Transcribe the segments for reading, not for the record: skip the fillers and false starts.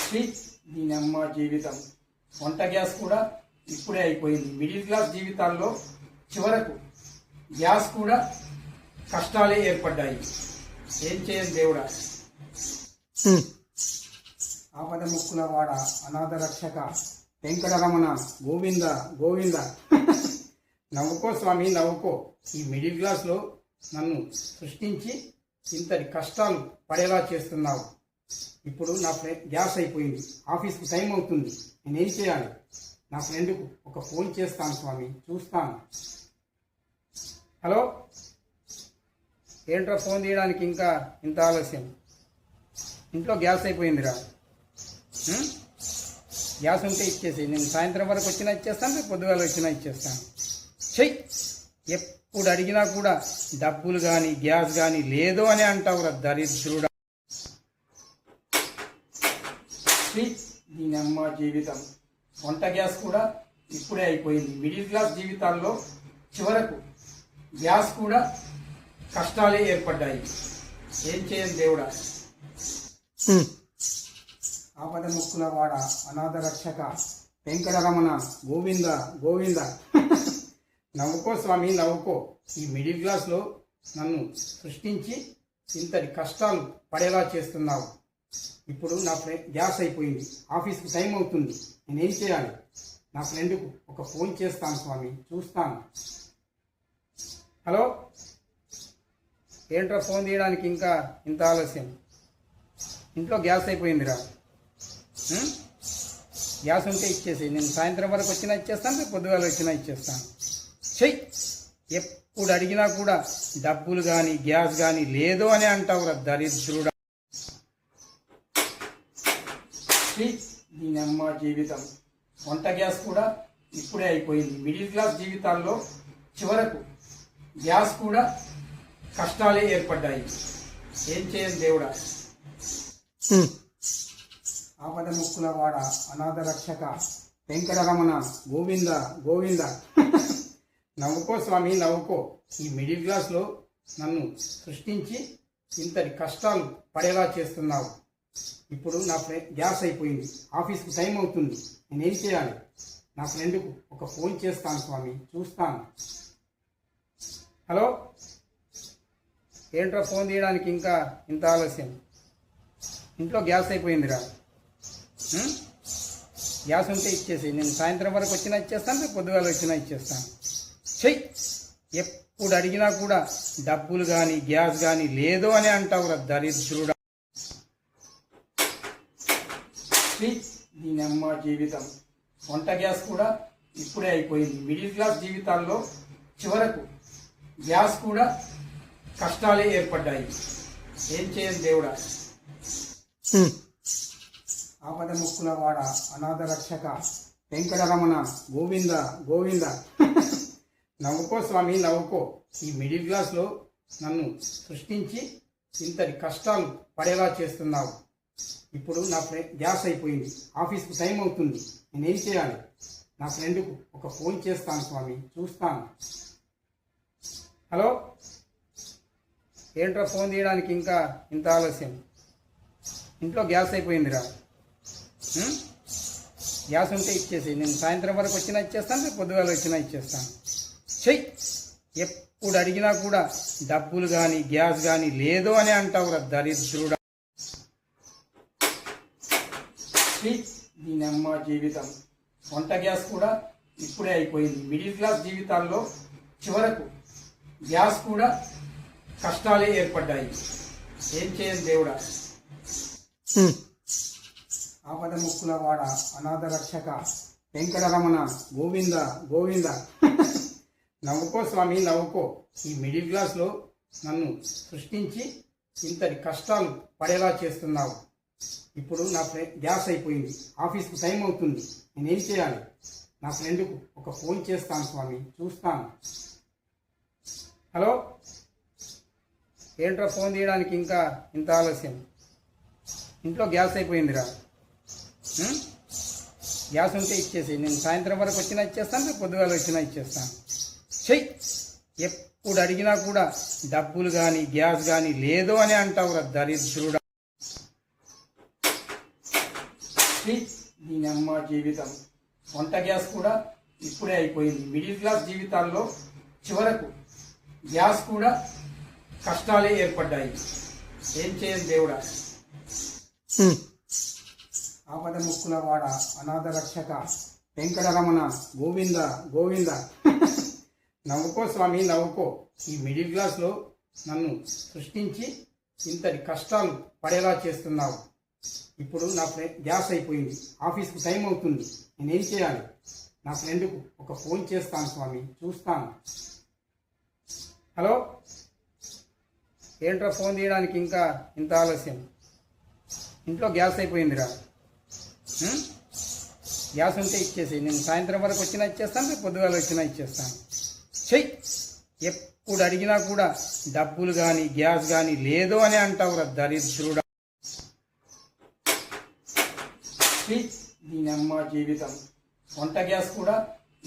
ఛీ, దీనమ్మ జీవితం. వంట గ్యాస్ కూడా ఇప్పుడే అయిపోయింది. మిడిల్ క్లాస్ జీవితాల్లో చివరకు గ్యాస్ కూడా కష్టాలే ఏర్పడ్డాయి. ఏం చేయను దేవుడా. ఆపద ముక్కుల వాడ, అనాథ రక్షక, వెంకటరమణ, గోవింద గోవింద. నవ్వుకో స్వామి నవ్వుకో. ఈ మిడిల్ క్లాస్లో నన్ను సృష్టించి ఇంతటి కష్టాలు పడేలా చేస్తున్నావు. ఇప్పుడు నా గ్యాస్ అయిపోయింది, ఆఫీస్కి టైం అవుతుంది, నేనేం చేయాలి? నా ఫ్రెండ్కు ఒక ఫోన్ చేస్తాను స్వామి, చూస్తాను. హలో, ఏంట్రా ఫోన్ తీయడానికి ఇంకా ఇంత ఆలస్యం? ఇంట్లో గ్యాస్ అయిపోయిందిరా. గ్యాస్ ఉంటే ఇచ్చేసి, నేను సాయంత్రం వరకు వచ్చినా ఇచ్చేస్తాను, రేపు పొద్దుగాల వచ్చినా ఇచ్చేస్తాను. చెయ్యి. ఎప్పుడు అడిగినా కూడా డబ్బులు కానీ గ్యాస్ కానీ లేదు అని అంటావురా దరిద్రుడా. దీనమ్మ జీవితం. వంట గ్యాస్ కూడా ఇప్పుడే అయిపోయింది. మిడిల్ క్లాస్ జీవితాల్లో చివరకు గ్యాస్ కూడా కష్టాలే ఏర్పడ్డాయి. ఏం చేయను దేవుడా. ఆపద ముక్కుల వాడ, అనాథ రక్షక, వెంకటరమణ, గోవింద గోవింద. నవ్వుకో స్వామి నవ్వుకో. ఈ మిడిల్ క్లాస్లో నన్ను సృష్టించి ఇంతటి కష్టాలు పడేలా చేస్తున్నావు. ఇప్పుడు నా గ్యాస్ అయిపోయింది, ఆఫీస్కి టైం అవుతుంది, నేనేం చేయాలి? నా ఫ్రెండ్కు ఒక ఫోన్ చేస్తాను స్వామి, చూస్తాను. హలో, ఏంట్రా ఫోన్ తీయడానికి ఇంకా ఇంత ఆలస్యం? ఇంట్లో గ్యాస్ అయిపోయిందిరా. గ్యాస్ ఉంటే ఇచ్చేసి, నేను సాయంత్రం వరకు వచ్చినా ఇచ్చేస్తాను, రేపు పొద్దుగాల వచ్చినా ఇచ్చేస్తాను. చెయ్యి. ఎప్పుడు అడిగినా కూడా డబ్బులు కానీ గ్యాస్ కానీ లేదు అని అంటావురా దరిద్రుడా. దీనమ్మ జీవితం. వంట గ్యాస్ కూడా ఇప్పుడే అయిపోయింది. మిడిల్ క్లాస్ జీవితాల్లో చివరకు గ్యాస్ కూడా కష్టాలే ఏర్పడ్డాయి. ఏం చేయను దేవుడా. ఆపద ముక్కుల వాడ, అనాథ రక్షక, వెంకటరమణ, గోవింద గోవింద. నవ్వుకో స్వామి నవ్వుకో. ఈ మిడిల్ క్లాస్లో నన్ను సృష్టించి ఇంతటి కష్టాలు పడేలా చేస్తున్నావు. ఇప్పుడు నా గ్యాస్ అయిపోయింది, ఆఫీస్కి టైం అవుతుంది, నేనేం చేయాలి? నా ఫ్రెండ్కు ఒక ఫోన్ చేస్తాను స్వామి, చూస్తాను. హలో, ఏంట్రా ఫోన్ తీయడానికి ఇంకా ఇంత ఆలస్యం? ఇంట్లో గ్యాస్ అయిపోయిందిరా. గ్యాస్ ఉంటే ఇచ్చేసి, నేను సాయంత్రం వరకు వచ్చినా ఇచ్చేస్తాను, రేపు పొద్దుగాల వచ్చినా ఇచ్చేస్తాను. చెయ్యి. ఎప్పుడు అడిగినా కూడా డబ్బులు కానీ గ్యాస్ కానీ లేదు అని అంటావురా దరిద్రుడా. దీనమ్మ జీవితం. వంట గ్యాస్ కూడా ఇప్పుడే అయిపోయింది. మిడిల్ క్లాస్ జీవితాల్లో చివరకు గ్యాస్ కూడా కష్టాలే ఏర్పడ్డాయి. ఏం చేయను దేవుడా. ఆపద ముక్కుల వాడ, అనాథ రక్షక, వెంకటరమణ, గోవింద గోవింద. నవ్వుకో స్వామి నవ్వుకో. ఈ మిడిల్ క్లాస్లో నన్ను సృష్టించి ఇంతటి కష్టాలు పడేలా చేస్తున్నావు. ఇప్పుడు నా గ్యాస్ అయిపోయింది, ఆఫీస్కి టైం అవుతుంది, నేనేం చేయాలి? నా ఫ్రెండ్కు ఒక ఫోన్ చేస్తాను స్వామి, చూస్తాను. హలో, ఏంట్రా ఫోన్ తీయడానికి ఇంకా ఇంత ఆలస్యం? ఇంట్లో గ్యాస్ అయిపోయిందిరా. గ్యాస్ ఉంటే ఇచ్చేసి, నేను సాయంత్రం వరకు వచ్చినా ఇచ్చేస్తాను, రేపు పొద్దుగాల వచ్చినా ఇచ్చేస్తాను. చెయ్యి. ఎప్పుడు అడిగినా కూడా డబ్బులు కానీ గ్యాస్ కానీ లేదు అని అంటావురా దరిద్రుడా. దీనమ్మ జీవితం. వంట గ్యాస్ కూడా ఇప్పుడే అయిపోయింది. మిడిల్ క్లాస్ జీవితాల్లో చివరకు గ్యాస్ కూడా కష్టాలే ఏర్పడ్డాయి. ఏం చేయను దేవుడా. ఆపద ముక్కుల వాడ, అనాథ రక్షక, వెంకటరమణ, గోవింద గోవింద. నవ్వుకో స్వామి నవ్వుకో. ఈ మిడిల్ క్లాస్లో నన్ను సృష్టించి ఇంతటి కష్టాలు పడేలా చేస్తున్నావు. ఇప్పుడు నా గ్యాస్ అయిపోయింది, ఆఫీస్కి టైం అవుతుంది, నేనేం చేయాలి? నా ఫ్రెండ్కు ఒక ఫోన్ చేస్తాను స్వామి, చూస్తాను. హలో, ఏంట్రా ఫోన్ తీయడానికి ఇంకా ఇంత ఆలస్యం? ఇంట్లో గ్యాస్ అయిపోయిందిరా. గ్యాస్ ఉంటే ఇచ్చేసి, నేను సాయంత్రం వరకు వచ్చినా ఇచ్చేస్తాను, రేపు పొద్దుగాల వచ్చినా ఇచ్చేస్తాను. చెయ్యి. ఎప్పుడు అడిగినా కూడా డబ్బులు కానీ గ్యాస్ కానీ లేదు అని అంటావురా దరిద్రుడా. ఛీ, దీని అమ్మ జీవితం. వంట గ్యాస్ కూడా ఇప్పుడే అయిపోయింది. మిడిల్ క్లాస్ జీవితాల్లో చివరకు గ్యాస్ కూడా కష్టాలే ఏర్పడ్డాయి. ఏం చేయను దేవుడా. ఆపద ముక్కుల వాడ, అనాథ రక్షక, వెంకటరమణ, గోవింద గోవింద. నవ్వుకో స్వామి నవ్వుకో. ఈ మిడిల్ క్లాస్లో నన్ను సృష్టించి ఇంతటి కష్టాలు పడేలా చేస్తున్నావు. ఇప్పుడు నా గ్యాస్ అయిపోయింది, ఆఫీస్కి టైం అవుతుంది, నేనేం చేయాలి? నా ఫ్రెండ్కు ఒక ఫోన్ చేస్తాను స్వామి, చూస్తాను. హలో, ఏంట్రా ఫోన్ తీయడానికి ఇంకా ఇంత ఆలస్యం? ఇంట్లో గ్యాస్ అయిపోయిందిరా. గ్యాస్ ఉంటే ఇచ్చేసి, నేను సాయంత్రం వరకు వచ్చినా ఇచ్చేస్తాను, రేపు పొద్దుగాల వచ్చినా ఇచ్చేస్తాను. చెయ్యి, ఎప్పుడు అడిగినా కూడా డబ్బులు కానీ గ్యాస్ కానీ లేదు అని అంటావురా దరిద్రుడా. దీని అమ్మ జీవితం. వంట గ్యాస్ కూడా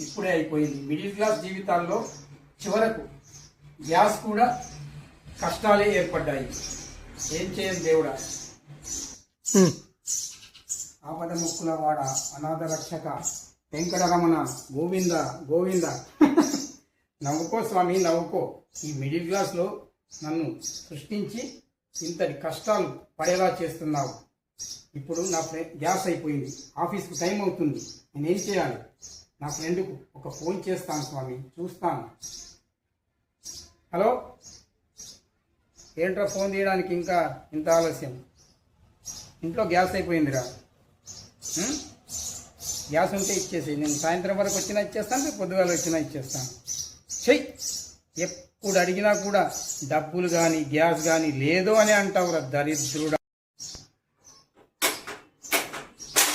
ఇప్పుడే అయిపోయింది. మిడిల్ క్లాస్ జీవితాల్లో చివరకు గ్యాస్ కూడా కష్టాలే ఏర్పడ్డాయి. ఏం చేయను దేవుడా. ఆపద ముక్కుల వాడ, అనాథ రక్షక, వెంకటరమణ, గోవింద గోవింద. నవ్వుకో స్వామి నవ్వుకో. ఈ మిడిల్ క్లాస్లో నన్ను సృష్టించి ఇంతటి కష్టాలు పడేలా చేస్తున్నావు. ఇప్పుడు నా గ్యాస్ అయిపోయింది, ఆఫీస్కి టైం అవుతుంది, నేనేం చేయాలి? నా ఫ్రెండ్కు ఒక ఫోన్ చేస్తాను స్వామి, చూస్తాను. హలో, ఏంట్రా ఫోన్ తీయడానికి ఇంకా ఇంత ఆలస్యం? ఇంట్లో గ్యాస్ అయిపోయిందిరా. గ్యాస్ ఉంటే ఇచ్చేసి, నేను సాయంత్రం వరకు వచ్చినా ఇచ్చేస్తాను, రేపు పొద్దుగాల వచ్చినా ఇచ్చేస్తాను. చెయ్యి, ఎప్పుడు అడిగినా కూడా డబ్బులు కానీ గ్యాస్ కానీ లేదు అని అంటావురా దరిద్రుడా.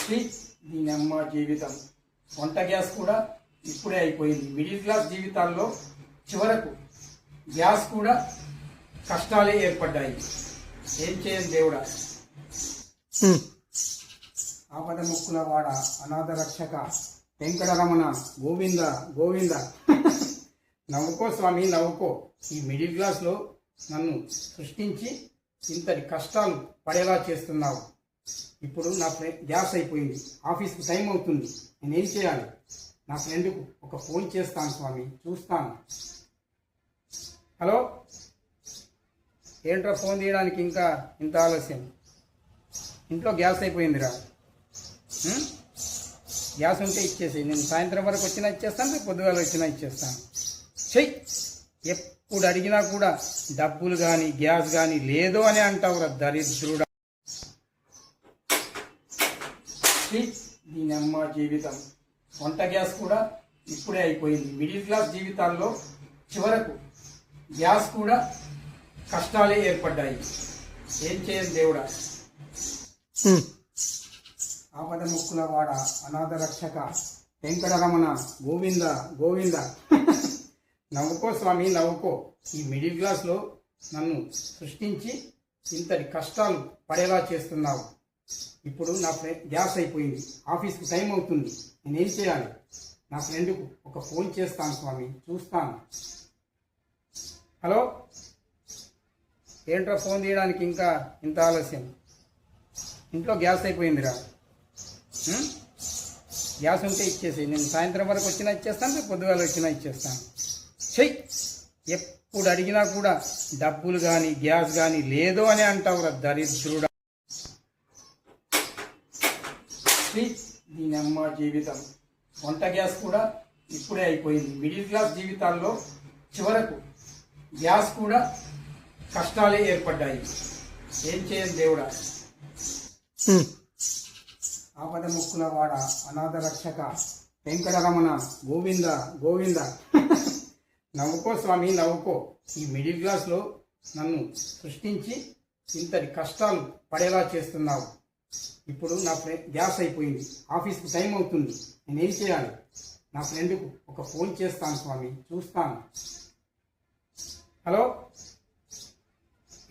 దీని అమ్మ జీవితం. వంట గ్యాస్ కూడా ఇప్పుడే అయిపోయింది. మిడిల్ క్లాస్ జీవితాల్లో చివరకు గ్యాస్ కూడా కష్టాలే ఏర్పడ్డాయి. ఏం చేయను దేవుడా. ఆపద ముక్కుల వాడ, అనాథ రక్షక, వెంకటరమణ, గోవింద గోవింద. నవ్వుకో స్వామి నవ్వుకో. ఈ మిడిల్ క్లాస్లో నన్ను సృష్టించి ఇంతటి కష్టాలు పడేలా చేస్తున్నావు. ఇప్పుడు నా గ్యాస్ అయిపోయింది, ఆఫీస్కి టైం అవుతుంది, నేనేం చేయాలి? నా ఫ్రెండ్కు ఒక ఫోన్ చేస్తాను స్వామి, చూస్తాను. హలో, ఏంట్రా ఫోన్ తీయడానికి ఇంకా ఇంత ఆలస్యం? ఇంట్లో గ్యాస్ అయిపోయిందిరా. గ్యాస్ ఉంటే ఇచ్చేసి, నేను సాయంత్రం వరకు వచ్చినా ఇచ్చేస్తాను, రేపు పొద్దుగాల వచ్చినా ఇచ్చేస్తాను. చెయ్యి, ఎప్పుడు అడిగినా కూడా డబ్బులు కానీ గ్యాస్ కానీ లేదు అని అంటావురా దరిద్రుడా. దీని అమ్మ జీవితం. వంట గ్యాస్ కూడా ఇప్పుడే అయిపోయింది. మిడిల్ క్లాస్ జీవితాల్లో చివరకు గ్యాస్ కూడా కష్టాలే ఏర్పడ్డాయి. ఏం చేయను దేవుడా. ఆపద ముక్కుల వాడ, అనాథ రక్షక, వెంకటరమణ, గోవింద గోవింద. నవ్వుకో స్వామి నవ్వుకో. ఈ మిడిల్ క్లాస్లో నన్ను సృష్టించి ఇంతటి కష్టాలు పడేలా చేస్తున్నావు. ఇప్పుడు నా గ్యాస్ అయిపోయింది, ఆఫీస్కి టైం అవుతుంది, నేనేం చేయాలి? నా ఫ్రెండ్కు ఒక ఫోన్ చేస్తాను స్వామి, చూస్తాను. హలో, ఏంట్రా ఫోన్ తీయడానికి ఇంకా ఇంత ఆలస్యం? ఇంట్లో గ్యాస్ అయిపోయిందిరా. గ్యాస్ ఉంటే ఇచ్చేసి, నేను సాయంత్రం వరకు వచ్చినా ఇచ్చేస్తాను, రేపు పొద్దుగాల వచ్చినా ఇచ్చేస్తాను. చెయ్యి, ఎప్పుడు అడిగినా కూడా డబ్బులు కానీ గ్యాస్ కానీ లేదు అని అంటావురా దరిద్రుడా. దీని అమ్మ జీవితం. వంట గ్యాస్ కూడా ఇప్పుడే అయిపోయింది. మిడిల్ క్లాస్ జీవితాల్లో చివరకు గ్యాస్ కూడా కష్టాలే ఏర్పడ్డాయి. ఏం చేయను దేవుడా. ఆపద ముక్కుల వాడ, అనాథ రక్షక, వెంకటరమణ, గోవింద గోవింద. నవ్వుకో స్వామి నవ్వుకో. ఈ మిడిల్ క్లాస్లో నన్ను సృష్టించి ఇంతటి కష్టాలు పడేలా చేస్తున్నావు. ఇప్పుడు నా గ్యాస్ అయిపోయింది, ఆఫీస్కి టైం అవుతుంది, నేనేం చేయాలి? నా ఫ్రెండ్కు ఒక ఫోన్ చేస్తాను స్వామి, చూస్తాను. హలో,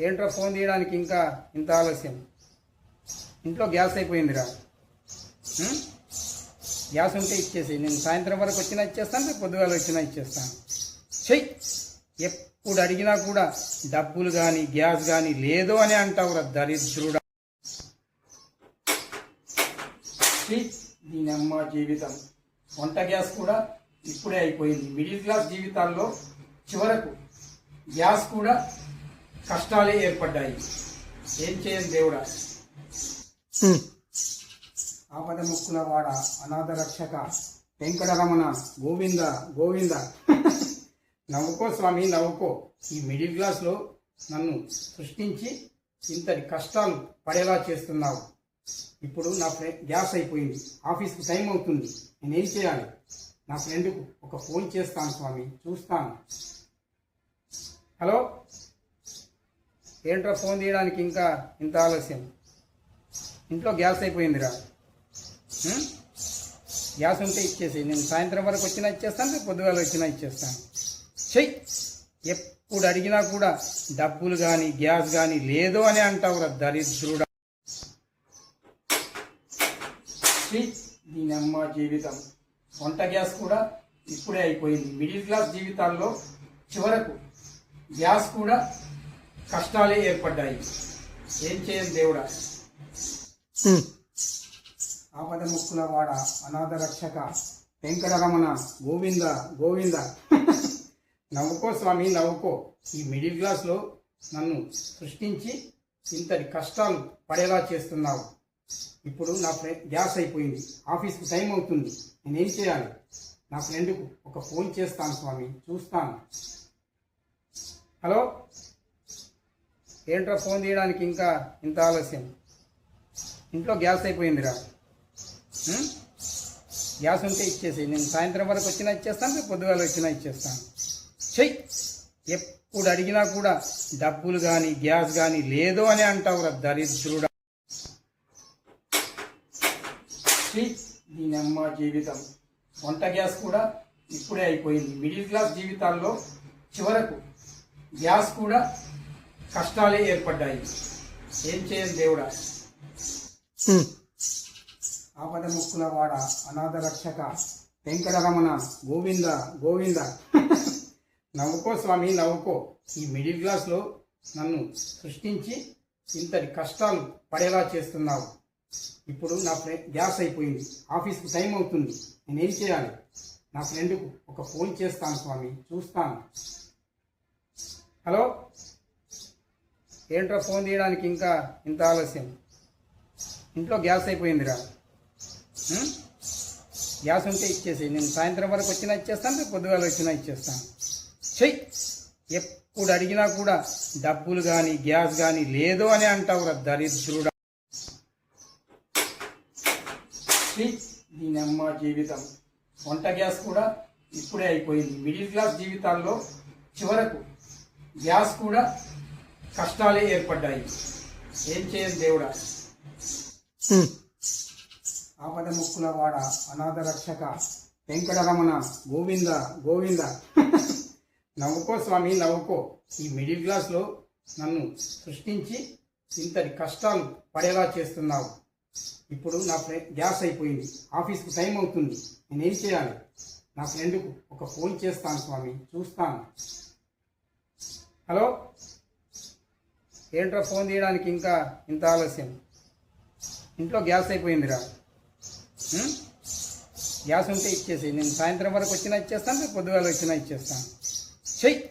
ఏంట్రా ఫోన్ తీయడానికి ఇంకా ఇంత ఆలస్యం? ఇంట్లో గ్యాస్ అయిపోయిందిరా. గ్యాస్ ఉంటే ఇచ్చేసి, నేను సాయంత్రం వరకు వచ్చినా ఇచ్చేస్తాను, రేపు పొద్దుగాల వచ్చినా ఇచ్చేస్తాను. చెయ్యి, ఎప్పుడు అడిగినా కూడా డబ్బులు కానీ గ్యాస్ కానీ లేదు అని అంటావురా దరిద్రుడా. ఛీ, దీనమ్మ జీవితం. వంట గ్యాస్ కూడా ఇప్పుడే అయిపోయింది. మిడిల్ క్లాస్ జీవితాల్లో చివరకు గ్యాస్ కూడా కష్టాలే ఏర్పడ్డాయి. ఏం చేయను దేవుడా. ఆపద ముక్కుల వాడ, అనాథ రక్షక, వెంకటరమణ, గోవింద గోవింద. నవ్వుకో స్వామి నవ్వుకో. ఈ మిడిల్ క్లాస్లో నన్ను సృష్టించి ఇంతటి కష్టాలు పడేలా చేస్తున్నావు. ఇప్పుడు నా గ్యాస్ అయిపోయింది, ఆఫీస్కి టైం అవుతుంది, నేనేం చేయాలి? నా ఫ్రెండ్కు ఒక ఫోన్ చేస్తాను స్వామి, చూస్తాను. హలో, ఏంట్రా ఫోన్ తీయడానికి ఇంకా ఇంత ఆలస్యం? ఇంట్లో గ్యాస్ అయిపోయిందిరా. గ్యాస్ ఉంటే ఇచ్చేసి, నేను సాయంత్రం వరకు వచ్చినా ఇచ్చేస్తాను, రేపు పొద్దుగాల వచ్చినా ఇచ్చేస్తాను. చెయ్యి. ఎప్పుడు అడిగినా కూడా డబ్బులు కానీ గ్యాస్ కానీ లేదు అని అంటావురా దరిద్రుడా. దీనమ్మ జీవితం. వంట గ్యాస్ కూడా ఇప్పుడే అయిపోయింది. మిడిల్ క్లాస్ జీవితాల్లో చివరకు గ్యాస్ కూడా కష్టాలే ఏర్పడ్డాయి. ఏం చేయను దేవుడా. ఆపద ముక్కుల వాడ, అనాథ రక్షక, వెంకటరమణ, గోవింద గోవింద. నవ్వుకో స్వామి నవ్వుకో. ఈ మిడిల్ క్లాస్లో నన్ను సృష్టించి ఇంతటి కష్టాలు పడేలా చేస్తున్నావు. ఇప్పుడు నా గ్యాస్ అయిపోయింది, ఆఫీస్కి టైం అవుతుంది, నేనేం చేయాలి? నా ఫ్రెండ్కు ఒక ఫోన్ చేస్తాను స్వామి, చూస్తాను. హలో, ఏంట్రా ఫోన్ తీయడానికి ఇంకా ఇంత ఆలస్యం? ఇంట్లో గ్యాస్ అయిపోయిందిరా. గ్యాస్ ఉంటే ఇచ్చేసి, నేను సాయంత్రం వరకు వచ్చినా ఇచ్చేస్తాను, రేపు పొద్దుగాల వచ్చినా ఇచ్చేస్తాను. చెయ్యి. ఎప్పుడు అడిగినా కూడా డబ్బులు కానీ గ్యాస్ కానీ లేదు అని అంటావురా దరిద్రుడా. దీనమ్మ జీవితం. వంట గ్యాస్ కూడా ఇప్పుడే అయిపోయింది. మిడిల్ క్లాస్ జీవితాల్లో చివరకు గ్యాస్ కూడా కష్టాలే ఏర్పడ్డాయి. ఏం చేయను దేవుడా. ఆపద ముక్కుల వాడ, అనాథ రక్షక, వెంకటరమణ, గోవింద గోవింద. నవ్వుకో స్వామి నవ్వుకో. ఈ మిడిల్ క్లాస్లో నన్ను సృష్టించి ఇంతటి కష్టాలు పడేలా చేస్తున్నావు. ఇప్పుడు నా గ్యాస్ అయిపోయింది, ఆఫీస్కి టైం అవుతుంది, నేనేం చేయాలి? నా ఫ్రెండ్కు ఒక ఫోన్ చేస్తాను స్వామి, చూస్తాను. హలో, ఏంట్రా ఫోన్ తీయడానికి ఇంకా ఇంత ఆలస్యం? ఇంట్లో గ్యాస్ అయిపోయిందిరా. గ్యాస్ ఉంటే ఇచ్చేసి, నేను సాయంత్రం వరకు వచ్చినా ఇచ్చేస్తాను, రేపు పొద్దుగాల వచ్చినా ఇచ్చేస్తాను. చెయ్యి. ఎప్పుడు అడిగినా కూడా డబ్బులు కానీ గ్యాస్ కానీ లేదు అని అంటావురా దరిద్రుడా. దీనమ్మ జీవితం. వంట గ్యాస్ కూడా ఇప్పుడే అయిపోయింది. మిడిల్ క్లాస్ జీవితాల్లో చివరకు గ్యాస్ కూడా కష్టాలే ఏర్పడ్డాయి. ఏం చేయను దేవుడా. ఆపద ముక్కుల వాడ, అనాథ రక్షక, వెంకటరమణ, గోవింద గోవింద. నవ్వుకో స్వామి నవ్వుకో. ఈ మిడిల్ క్లాస్లో నన్ను సృష్టించి ఇంతటి కష్టాలు పడేలా చేస్తున్నావు. ఇప్పుడు నా గ్యాస్ అయిపోయింది, ఆఫీస్కి టైం అవుతుంది, నేనేం చేయాలి? నా ఫ్రెండ్కు ఒక ఫోన్ చేస్తాను స్వామి, చూస్తాను. హలో, ఏంట్రా ఫోన్ తీయడానికి ఇంకా ఇంత ఆలస్యం? ఇంట్లో గ్యాస్ అయిపోయిందిరా. గ్యాస్ ఉంటే ఇచ్చేసి, నేను సాయంత్రం వరకు వచ్చినా ఇచ్చేస్తాను, రేపు పొద్దుగాల వచ్చినా ఇచ్చేస్తాను. చెయ్యి.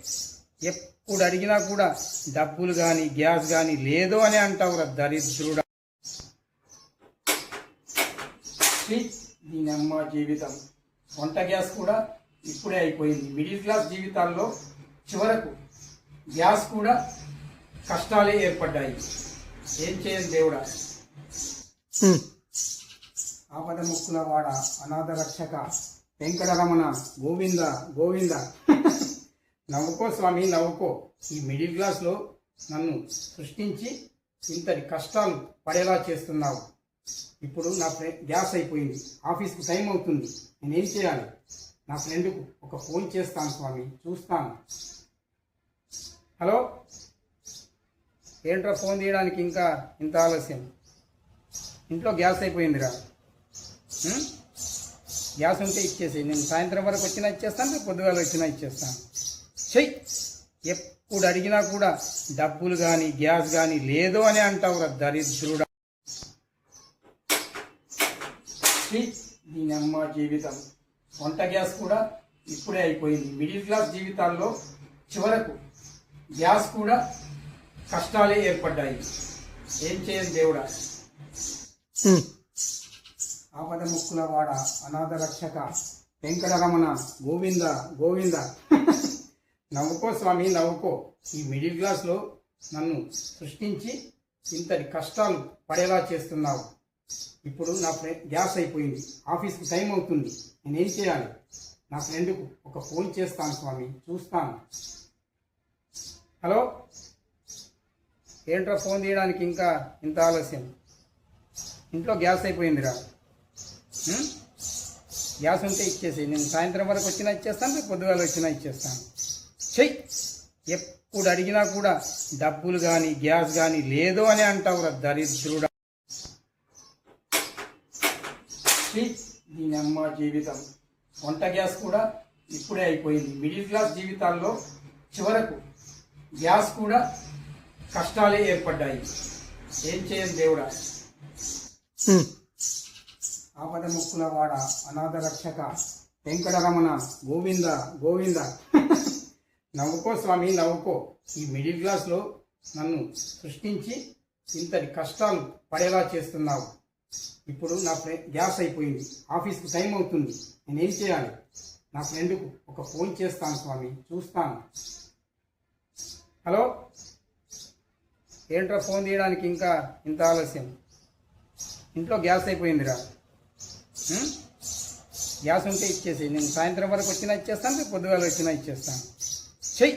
ఎప్పుడు అడిగినా కూడా డబ్బులు కానీ గ్యాస్ కానీ లేదు అని అంటావురా దరిద్రుడా. దీనమ్మ జీవితం. వంట గ్యాస్ కూడా ఇప్పుడే అయిపోయింది. మిడిల్ క్లాస్ జీవితాల్లో చివరకు గ్యాస్ కూడా కష్టాలే ఏర్పడ్డాయి. ఏం చేయను దేవుడా. ఆపద ముక్కుల వాడ, అనాథ రక్షక, వెంకటరమణ, గోవింద గోవింద. నవ్వుకో స్వామి నవ్వుకో. ఈ మిడిల్ క్లాస్లో నన్ను సృష్టించి ఇంతటి కష్టాలు పడేలా చేస్తున్నావు. ఇప్పుడు నా గ్యాస్ అయిపోయింది, ఆఫీస్కి టైం అవుతుంది, నేనేం చేయాలి? నా ఫ్రెండ్కు ఒక ఫోన్ చేస్తాను స్వామి, చూస్తాను. హలో, ఏంట్రా ఫోన్ తీయడానికి ఇంకా ఇంత ఆలస్యం? ఇంట్లో గ్యాస్ అయిపోయిందిరా. గ్యాస్ ఉంటే ఇచ్చేసి, నేను సాయంత్రం వరకు వచ్చినా ఇచ్చేస్తాను, రేపు పొద్దుగాల వచ్చినా ఇచ్చేస్తాను. చెయ్యి. ఎప్పుడు అడిగినా కూడా డబ్బులు కానీ గ్యాస్ కానీ లేదు అని అంటావురా దరిద్రుడా. ఛీ, దీని అమ్మ జీవితం. వంట గ్యాస్ కూడా ఇప్పుడే అయిపోయింది. మిడిల్ క్లాస్ జీవితాల్లో చివరకు గ్యాస్ కూడా కష్టాలే ఏర్పడ్డాయి. ఏం చేయను దేవుడా. ఆపద ముక్కుల వాడ, అనాథ రక్షక, వెంకటరమణ, గోవింద గోవింద. నవ్వుకో స్వామి నవ్వుకో. ఈ మిడిల్ క్లాస్లో నన్ను సృష్టించి ఇంతటి కష్టాలు పడేలా చేస్తున్నావు. ఇప్పుడు నా గ్యాస్ అయిపోయింది, ఆఫీస్కి టైం అవుతుంది, నేనేం చేయాలి? నా ఫ్రెండ్కు ఒక ఫోన్ చేస్తాను స్వామి, చూస్తాను. హలో, ఏంట్రా ఫోన్ తీయడానికి ఇంకా ఇంత ఆలస్యం? ఇంట్లో గ్యాస్ అయిపోయిందిరా. గ్యాస్ ఉంటే ఇచ్చేసి, నేను సాయంత్రం వరకు వచ్చినా ఇచ్చేస్తాను, రేపు పొద్దుగాల వచ్చినా ఇచ్చేస్తాను. చెయ్యి, ఎప్పుడు అడిగినా కూడా డబ్బులు కానీ గ్యాస్ కానీ లేదు అని అంటావురా దరిద్రుడా. దీని అమ్మ జీవితం. వంట గ్యాస్ కూడా ఇప్పుడే అయిపోయింది. మిడిల్ క్లాస్ జీవితాల్లో చివరకు గ్యాస్ కూడా కష్టాలే ఏర్పడ్డాయి. ఏం చేయను దేవుడా. ఆపద ముక్కుల వాడ, అనాథ రక్షక, వెంకటరమణ, గోవింద గోవింద. నవ్వుకో స్వామి నవ్వుకో. ఈ మిడిల్ క్లాస్లో నన్ను సృష్టించి ఇంతటి కష్టాలు పడేలా చేస్తున్నావు. ఇప్పుడు నా గ్యాస్ అయిపోయింది, ఆఫీస్కి టైం అవుతుంది, నేనేం చేయాలి? నా ఫ్రెండ్కు ఒక ఫోన్ చేస్తాను స్వామి, చూస్తాను. హలో, ఏంట్రా ఫోన్ తీయడానికి ఇంకా ఇంత ఆలస్యం? ఇంట్లో గ్యాస్ అయిపోయిందిరా. గ్యాస్ ఉంటే ఇచ్చేసి, నేను సాయంత్రం వరకు వచ్చినా ఇచ్చేస్తాను, రేపు పొద్దుగాల వచ్చినా ఇచ్చేస్తాను. చెయ్యి,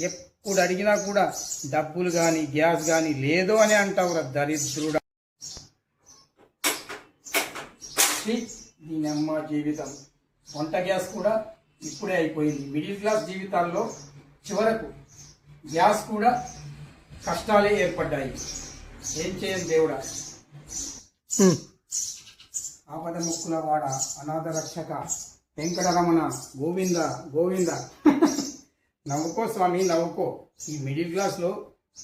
ఎప్పుడు అడిగినా కూడా డబ్బులు కానీ గ్యాస్ కానీ లేదు అని అంటావురా దరిద్రుడా. దీని అమ్మ జీవితం. వంట గ్యాస్ కూడా ఇప్పుడే అయిపోయింది. మిడిల్ క్లాస్ జీవితాల్లో చివరకు గ్యాస్ కూడా కష్టాలే ఏర్పడ్డాయి. ఏం చేయను దేవుడా. ఆపద ముక్కుల వాడ, అనాథ రక్షక, వెంకటరమణ, గోవింద గోవింద. నవ్వుకో స్వామి నవ్వుకో. ఈ మిడిల్ క్లాస్లో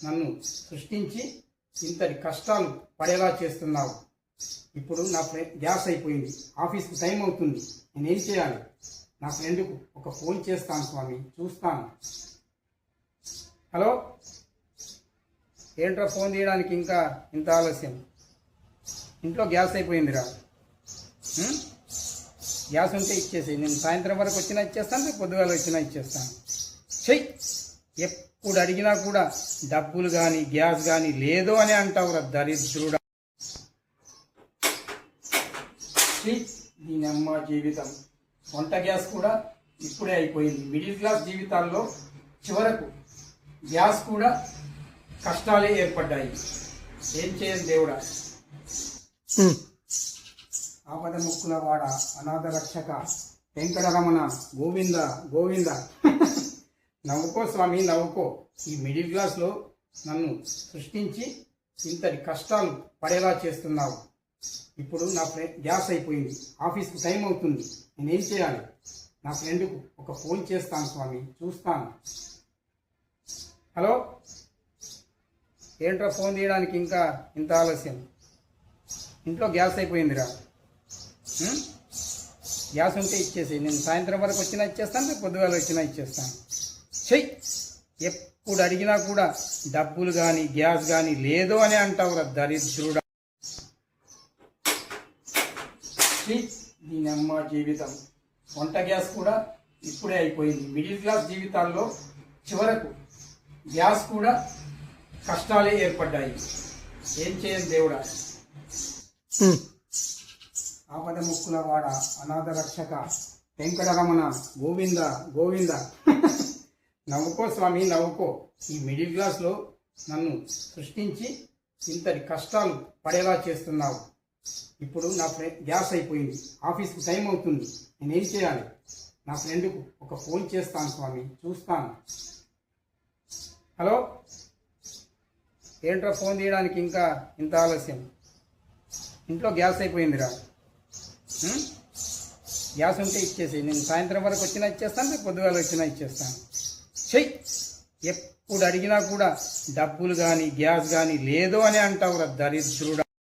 నన్ను సృష్టించి ఇంతటి కష్టాలు పడేలా చేస్తున్నావు. ఇప్పుడు నా గ్యాస్ అయిపోయింది, ఆఫీస్కి టైం అవుతుంది, నేనేం చేయాలి? నా ఫ్రెండ్కు ఒక ఫోన్ చేస్తాను స్వామి, చూస్తాను. హలో, ఏంట్రా ఫోన్ తీయడానికి ఇంకా ఇంత ఆలస్యం? ఇంట్లో గ్యాస్ అయిపోయిందిరా. గ్యాస్ ఉంటే ఇచ్చేసి, నేను సాయంత్రం వరకు వచ్చినా ఇచ్చేస్తాను, రేపు పొద్దుగాల వచ్చినా ఇచ్చేస్తాను. చెయ్యి, ఎప్పుడు అడిగినా కూడా డబ్బులు కానీ గ్యాస్ కానీ లేదు అని అంటావురా దరిద్రుడా. దీని అమ్మ జీవితం. వంట గ్యాస్ కూడా ఇప్పుడే అయిపోయింది. మిడిల్ క్లాస్ జీవితాల్లో చివరకు గ్యాస్ కూడా కష్టాలే ఏర్పడ్డాయి. ఏం చేయను దేవుడా. ఆపద ముక్కుల వాడ, అనాథ రక్షక, వెంకటరమణ, గోవింద గోవింద. నవ్వుకో స్వామి నవ్వుకో. ఈ మిడిల్ క్లాస్లో నన్ను సృష్టించి ఇంతటి కష్టాలు పడేలా చేస్తున్నావు. ఇప్పుడు నా గ్యాస్ అయిపోయింది, ఆఫీస్కి టైం అవుతుంది, నేనేం చేయాలి? నా ఫ్రెండ్కు ఒక ఫోన్ చేస్తాను స్వామి, చూస్తాను. హలో, ఏంట్రా ఫోన్ తీయడానికి ఇంకా ఇంత ఆలస్యం? ఇంట్లో గ్యాస్ అయిపోయిందిరా. గ్యాస్ ఉంటే ఇచ్చేసి, నేను సాయంత్రం వరకు వచ్చినా ఇచ్చేస్తాను, రేపు పొద్దుగాల వచ్చినా ఇచ్చేస్తాను. చెయ్యి, ఎప్పుడు అడిగినా కూడా డబ్బులు కానీ గ్యాస్ కానీ లేదు అని అంటావురా దరిద్రుడా. దీని అమ్మ జీవితం. వంట గ్యాస్ కూడా ఇప్పుడే అయిపోయింది. మిడిల్ క్లాస్ జీవితాల్లో చివరకు గ్యాస్ కూడా కష్టాలే ఏర్పడ్డాయి. ఏం చేయను దేవుడా. ఆపద ముక్కుల వాడ, అనాథ రక్షక, వెంకటరమణ, గోవింద గోవింద. నవ్వుకో స్వామి నవ్వుకో. ఈ మిడిల్ క్లాస్లో నన్ను సృష్టించి ఇంతటి కష్టాలు పడేలా చేస్తున్నావు. ఇప్పుడు నా గ్యాస్ అయిపోయింది, ఆఫీస్కి టైం అవుతుంది, నేనేం చేయాలి? నా ఫ్రెండ్కు ఒక ఫోన్ చేస్తాను స్వామి, చూస్తాను. హలో, ఏంట్రా ఫోన్ తీయడానికి ఇంకా ఇంత ఆలస్యం? ఇంట్లో గ్యాస్ అయిపోయిందిరా. గ్యాస్ ఉంటే ఇచ్చేసి, నేను సాయంత్రం వరకు వచ్చినా ఇచ్చేస్తాను, రేపు పొద్దుగాల వచ్చినా ఇచ్చేస్తాను. చెయ్యి, ఎప్పుడు అడిగినా కూడా డబ్బులు కానీ గ్యాస్ కానీ లేదు అని అంటావురా దరిద్రుడా.